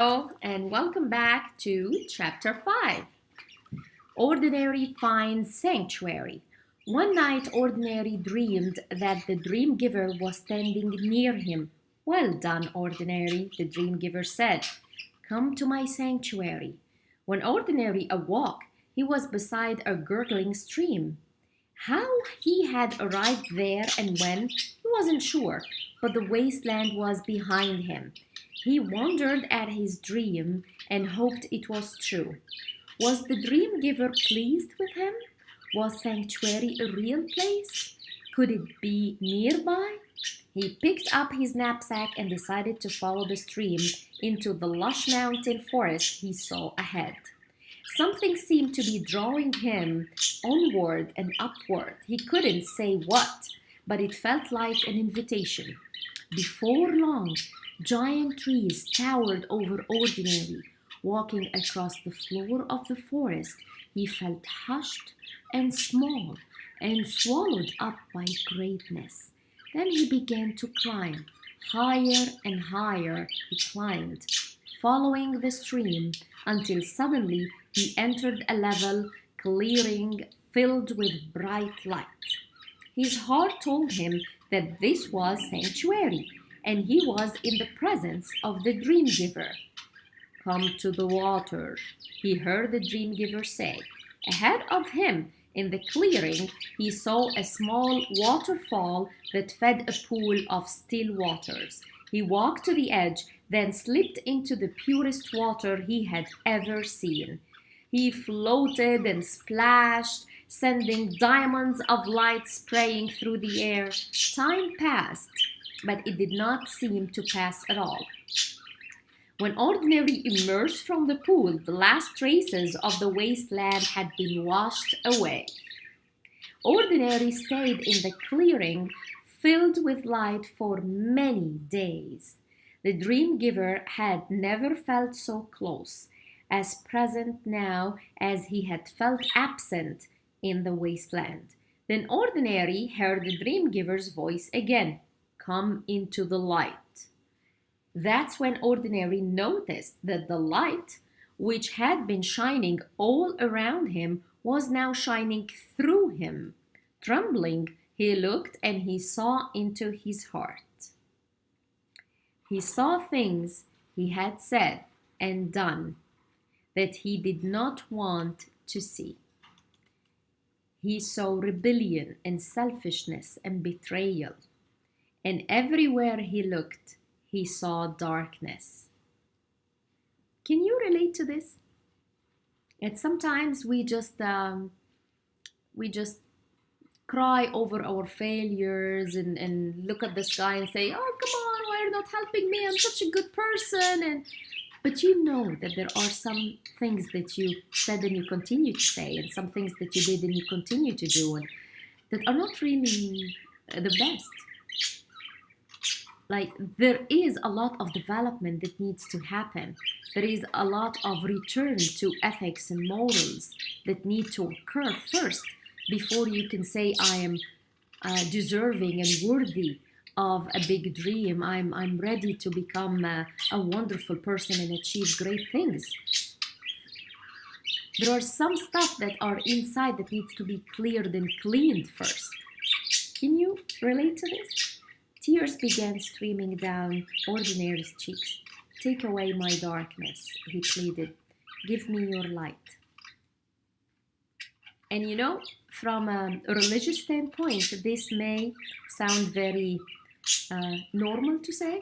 Hello, and welcome back to Chapter 5. Ordinary finds sanctuary. One night, Ordinary dreamed that the dream giver was standing near him. Well done, Ordinary, the dream giver said. Come to my sanctuary. When Ordinary awoke, he was beside a gurgling stream. How he had arrived there and when, he wasn't sure, but the wasteland was behind him. He wondered at his dream and hoped it was true. Was the dream giver pleased with him? Was sanctuary a real place? Could it be nearby? He picked up his knapsack and decided to follow the stream into the lush mountain forest he saw ahead. Something seemed to be drawing him onward and upward. He couldn't say what, but it felt like an invitation. Before long, giant trees towered over Ordinary. Walking across the floor of the forest, he felt hushed and small and swallowed up by greatness. Then he began to climb. Higher and higher he climbed, following the stream until suddenly he entered a level clearing filled with bright light. His heart told him that this was sanctuary, and he was in the presence of the dream giver. Come to the water, he heard the dream giver say. Ahead of him, in the clearing, he saw a small waterfall that fed a pool of still waters. He walked to the edge, then slipped into the purest water he had ever seen. He floated and splashed, sending diamonds of light spraying through the air. Time passed, but it did not seem to pass at all. When Ordinary emerged from the pool, the last traces of the wasteland had been washed away. Ordinary stayed in the clearing, filled with light for many days. The dream giver had never felt so close, as present now as he had felt absent in the wasteland. Then Ordinary heard the dream giver's voice again. Come into the light. That's when Ordinary noticed that the light, which had been shining all around him, was now shining through him. Trembling, he looked and he saw into his heart. He saw things he had said and done that he did not want to see. He saw rebellion and selfishness and betrayal. And everywhere he looked, he saw darkness. Can you relate to this? And sometimes we just cry over our failures and look at the sky and say, "Oh, come on, why are you not helping me? I'm such a good person." But you know that there are some things that you said and you continue to say, and some things that you did and you continue to do, and that are not really the best. Like, there is a lot of development that needs to happen. There is a lot of return to ethics and morals that need to occur first before you can say, I am deserving and worthy of a big dream. I'm ready to become a wonderful person and achieve great things. There are some stuff that are inside that needs to be cleared and cleaned first. Can you relate to this? Tears began streaming down Ordinary's cheeks. Take away my darkness, he pleaded. Give me your light. And you know, from a religious standpoint, this may sound very normal to say.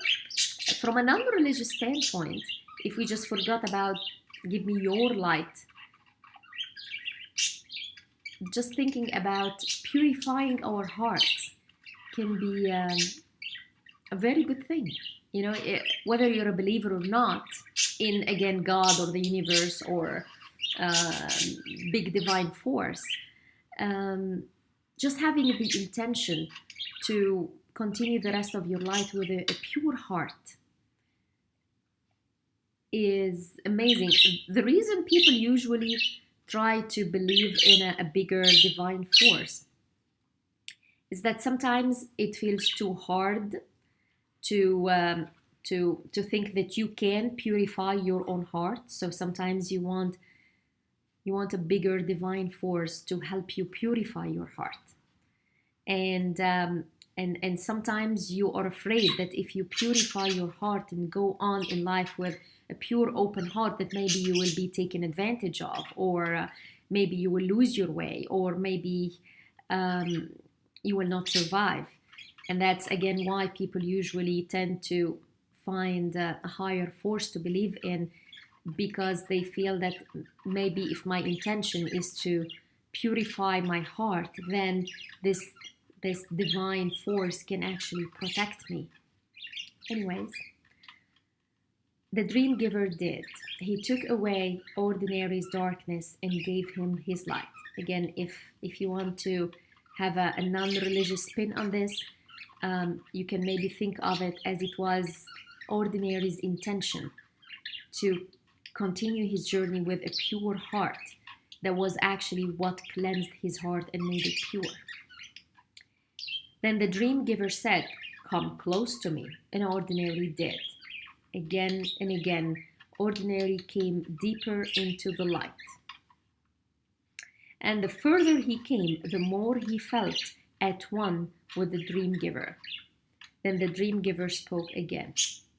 From a non-religious standpoint, if we just forgot about give me your light, just thinking about purifying our hearts can be a very good thing. You know, whether you're a believer or not in, again, God or the universe or big divine force, just having the intention to continue the rest of your life with a pure heart is amazing. The reason people usually try to believe in a bigger divine force is that sometimes it feels too hard to to think that you can purify your own heart. So sometimes you want a bigger divine force to help you purify your heart. And sometimes you are afraid that if you purify your heart and go on in life with a pure open heart, that maybe you will be taken advantage of, or maybe you will lose your way, or maybe you will not survive. And that's again why people usually tend to find a higher force to believe in, because they feel that maybe if my intention is to purify my heart, then this divine force can actually protect me. Anyways, the dream giver did. He took away ordinary's darkness and gave him his light. Again, if you want to have a non-religious spin on this, you can maybe think of it as it was ordinary's intention to continue his journey with a pure heart. That was actually what cleansed his heart and made it pure. Then the dream giver said, "Come close to me," and ordinary did. Again and again, ordinary came deeper into the light. And the further he came, the more he felt at one with the dream giver. Then the dream giver spoke again.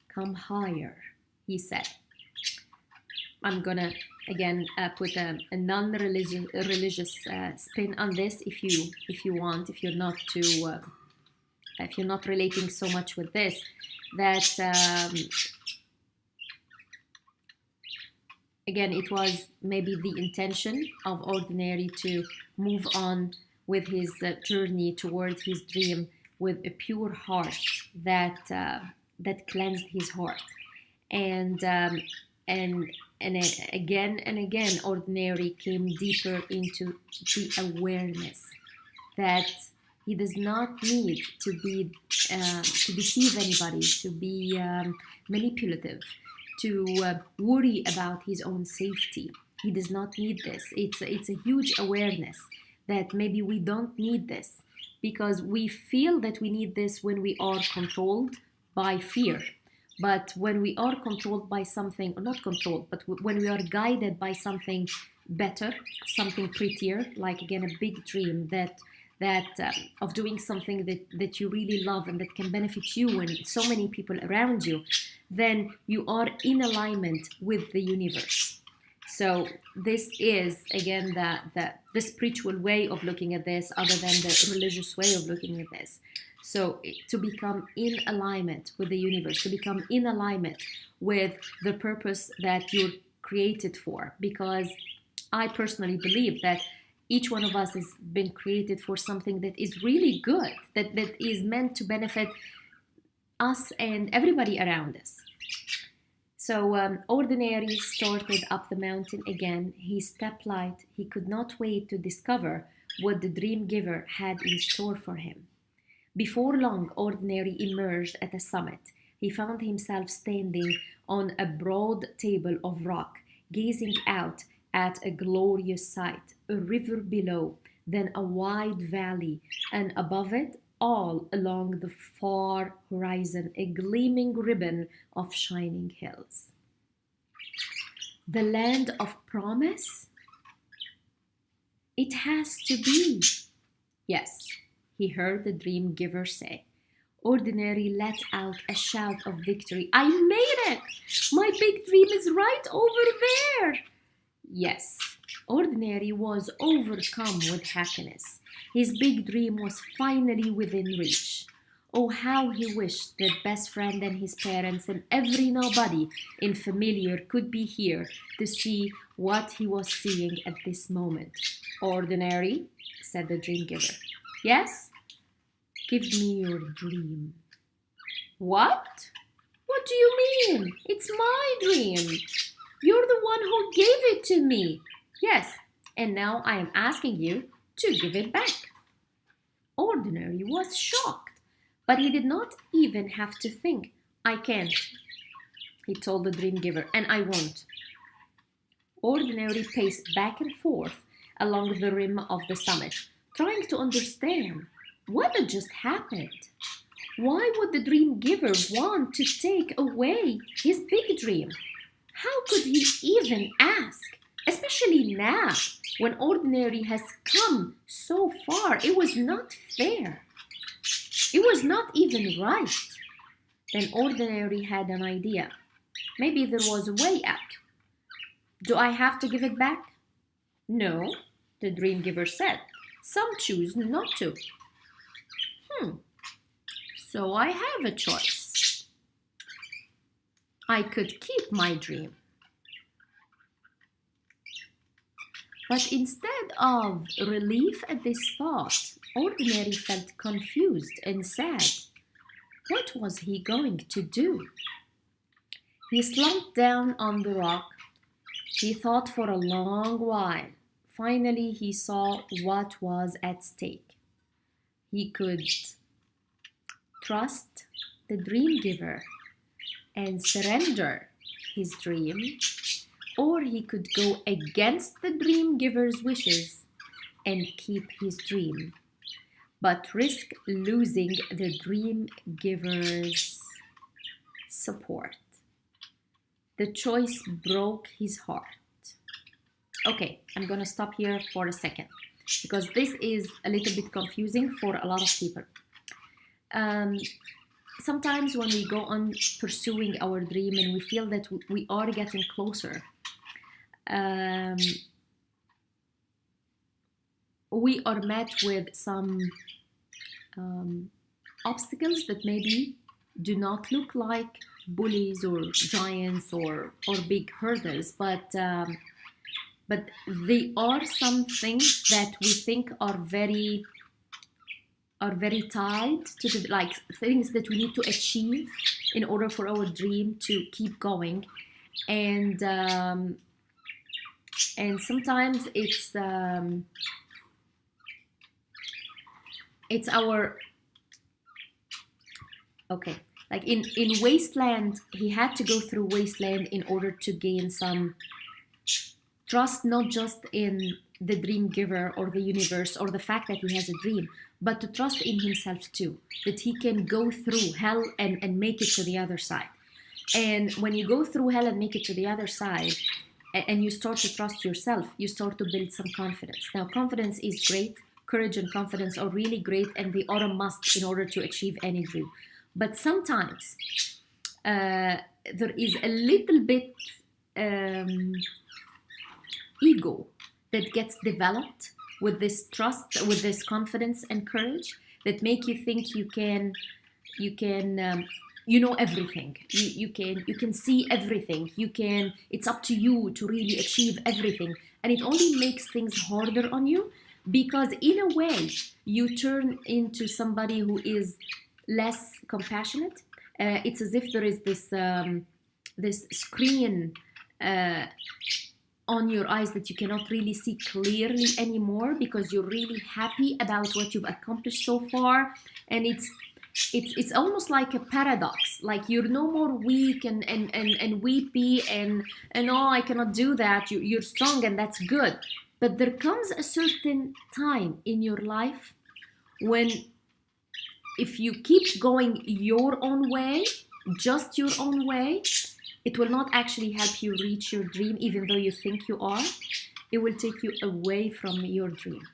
"Come higher," he said. I'm gonna again put a non-religious spin on this if you want, if you're not relating so much with this, that again, it was maybe the intention of ordinary to move on with his journey towards his dream with a pure heart that cleansed his heart, and again and again, ordinary came deeper into the awareness that he does not need to deceive anybody, to be manipulative, to worry about his own safety. He does not need this. It's a huge awareness that maybe we don't need this, because we feel that we need this when we are controlled by fear. But when we are controlled by something, or not controlled, but when we are guided by something better, something prettier, like again a big dream that of doing something that you really love and that can benefit you and so many people around you, then you are in alignment with the universe. So this is again the spiritual way of looking at this, other than the religious way of looking at this. So to become in alignment with the universe, to become in alignment with the purpose that you're created for. Because I personally believe that each one of us has been created for something that is really good, that is meant to benefit us and everybody around us. So ordinary started up the mountain again. He stepped light. He could not wait to discover what the dream giver had in store for him. Before long, ordinary emerged at the summit. He found himself standing on a broad table of rock, gazing out at a glorious sight, a river below, then a wide valley, and above it, all along the far horizon, a gleaming ribbon of shining hills. The land of promise? It has to be. Yes, he heard the dream giver say. Ordinary let out a shout of victory. I made it! My big dream is right over there! Yes, Ordinary was overcome with happiness. His big dream was finally within reach. Oh, how he wished that best friend and his parents and every nobody in familiar could be here to see what he was seeing at this moment. Ordinary, said the dream giver. Yes? Give me your dream. What? What do you mean? It's my dream. You're the one who gave it to me. Yes, and now I am asking you to give it back. Ordinary was shocked, but he did not even have to think. I can't, he told the dream giver, and I won't. Ordinary paced back and forth along the rim of the summit, trying to understand what had just happened. Why would the dream giver want to take away his big dream? How could he even ask? Especially now, when Ordinary has come so far, it was not fair. It was not even right. Then Ordinary had an idea. Maybe there was a way out. Do I have to give it back? No, the dream giver said. Some choose not to. So I have a choice. I could keep my dream. But instead of relief at this thought, Ordinary felt confused and sad. What was he going to do? He slumped down on the rock. He thought for a long while. Finally, he saw what was at stake. He could trust the dream giver and surrender his dream, or he could go against the dream giver's wishes and keep his dream, but risk losing the dream giver's support. The choice broke his heart. Okay, I'm gonna stop here for a second because this is a little bit confusing for a lot of people. Sometimes when we go on pursuing our dream and we feel that we are getting closer, we are met with some obstacles that maybe do not look like bullies or giants or big hurdles, but they are some things that we think are very tied to the, like, things that we need to achieve in order for our dream to keep going, and sometimes it's our, okay, like in Wasteland, he had to go through Wasteland in order to gain some trust, not just in the dream giver or the universe or the fact that he has a dream, but to trust in himself too, that he can go through hell and make it to the other side. And when you go through hell and make it to the other side, and you start to trust yourself, you start to build some confidence. Now, confidence is great. Courage and confidence are really great, and they are a must in order to achieve any dream. But sometimes there is a little bit ego that gets developed with this trust, with this confidence and courage, that make you think you can you know everything. You can see everything. It's up to you to really achieve everything, and it only makes things harder on you, because in a way you turn into somebody who is less compassionate. It's as if there is this screen on your eyes that you cannot really see clearly anymore, because you're really happy about what you've accomplished so far, and it's almost like a paradox. Like, you're no more weak and weepy and oh, I cannot do that. You're strong, and that's good. But there comes a certain time in your life when, if you keep going your own way, just your own way, it will not actually help you reach your dream, even though you think you are. It will take you away from your dream.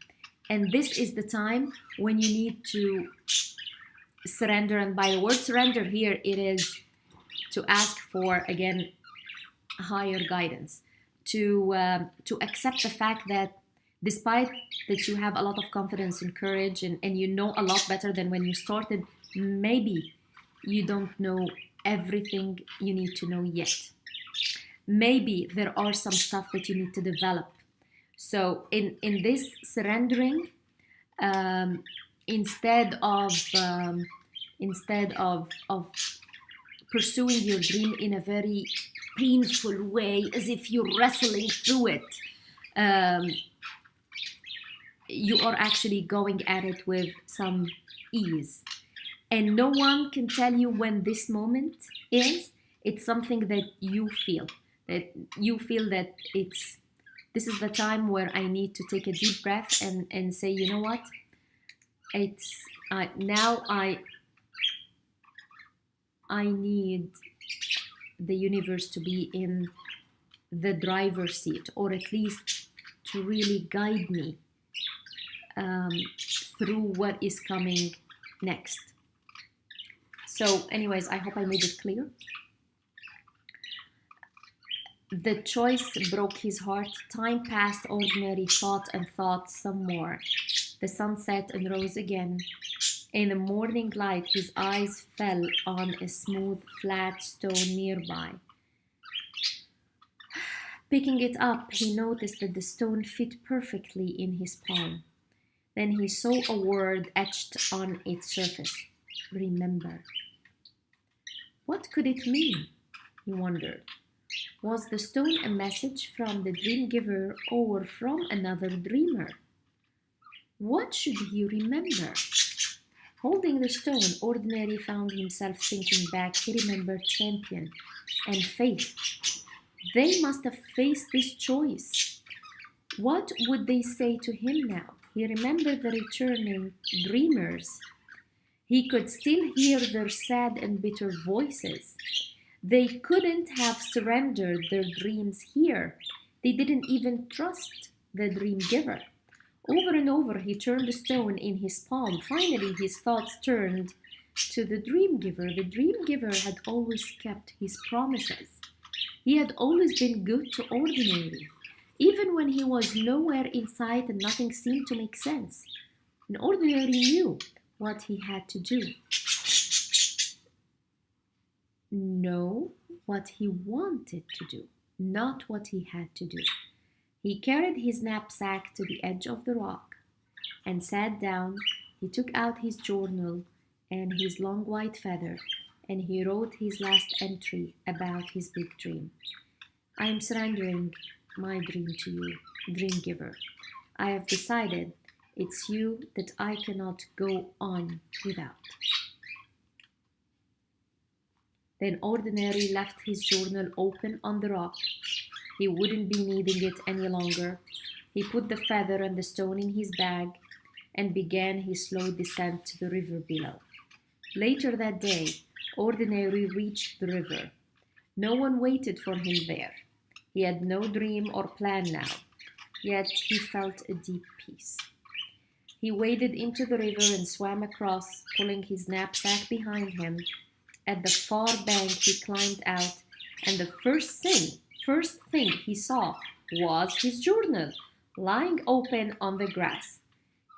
And this is the time when you need to surrender. And by the word surrender here, it is to ask for, again, higher guidance, to accept the fact that despite that you have a lot of confidence and courage, and you know a lot better than when you started, maybe you don't know everything you need to know yet. Maybe there are some stuff that you need to develop. So in this surrendering, instead of pursuing your dream in a very painful way, as if you're wrestling through it, you are actually going at it with some ease. And no one can tell you when this moment is. It's something that you feel. That this is the time where I need to take a deep breath and say, you know what? Now I need the universe to be in the driver's seat, or at least to really guide me through what is coming next. So anyways, I hope I made it clear. The choice broke his heart. Time passed, ordinary thought and thought some more. The sun set and rose again. In the morning light, his eyes fell on a smooth, flat stone nearby. Picking it up, he noticed that the stone fit perfectly in his palm. Then he saw a word etched on its surface. Remember. What could it mean? He wondered. Was the stone a message from the dream giver or from another dreamer? What should he remember? Holding the stone, Ordinary found himself thinking back. He remembered Champion and Faith. They must have faced this choice. What would they say to him now? He remembered the returning dreamers. He could still hear their sad and bitter voices. They couldn't have surrendered their dreams here. They didn't even trust the dream giver. Over and over, he turned the stone in his palm. Finally, his thoughts turned to the dream giver. The dream giver had always kept his promises. He had always been good to Ordinary, even when he was nowhere in sight and nothing seemed to make sense. And Ordinary knew what he had to do. Know what he wanted to do, not what he had to do. He carried his knapsack to the edge of the rock and sat down. He took out his journal and his long white feather, and he wrote his last entry about his big dream. I am surrendering my dream to you, dream giver. I have decided it's you that I cannot go on without. Then Ordinary left his journal open on the rock. He wouldn't be needing it any longer. He put the feather and the stone in his bag and began his slow descent to the river below. Later that day, Ordinary reached the river. No one waited for him there. He had no dream or plan now, yet he felt a deep peace. He waded into the river and swam across, pulling his knapsack behind him. At the far bank, he climbed out, and the first thing he saw was his journal, lying open on the grass.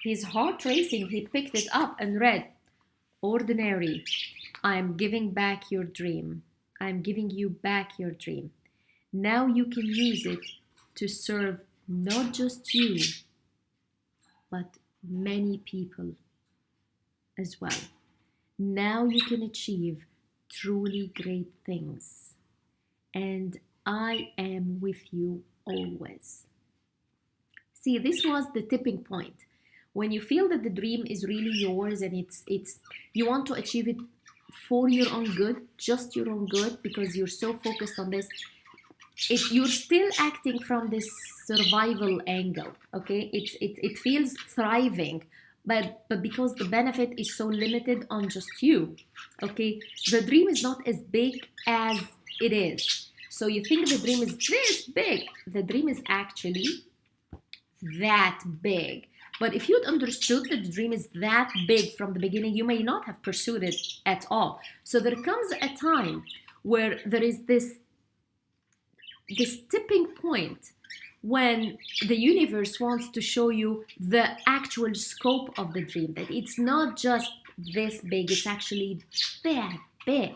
His heart racing, he picked it up and read, Ordinary, I am giving back your dream. I am giving you back your dream. Now you can use it to serve not just you, but many people as well. Now you can achieve truly great things. And I am with you always. See, this was the tipping point. When you feel that the dream is really yours and it's you want to achieve it for your own good, just your own good, because you're so focused on this, you're still acting from this survival angle, okay? It feels thriving, but because the benefit is so limited on just you, okay? The dream is not as big as it is. So you think the dream is this big. The dream is actually that big. But if you'd understood that the dream is that big from the beginning, you may not have pursued it at all. So there comes a time where there is this tipping point when the universe wants to show you the actual scope of the dream, that it's not just this big, it's actually that big.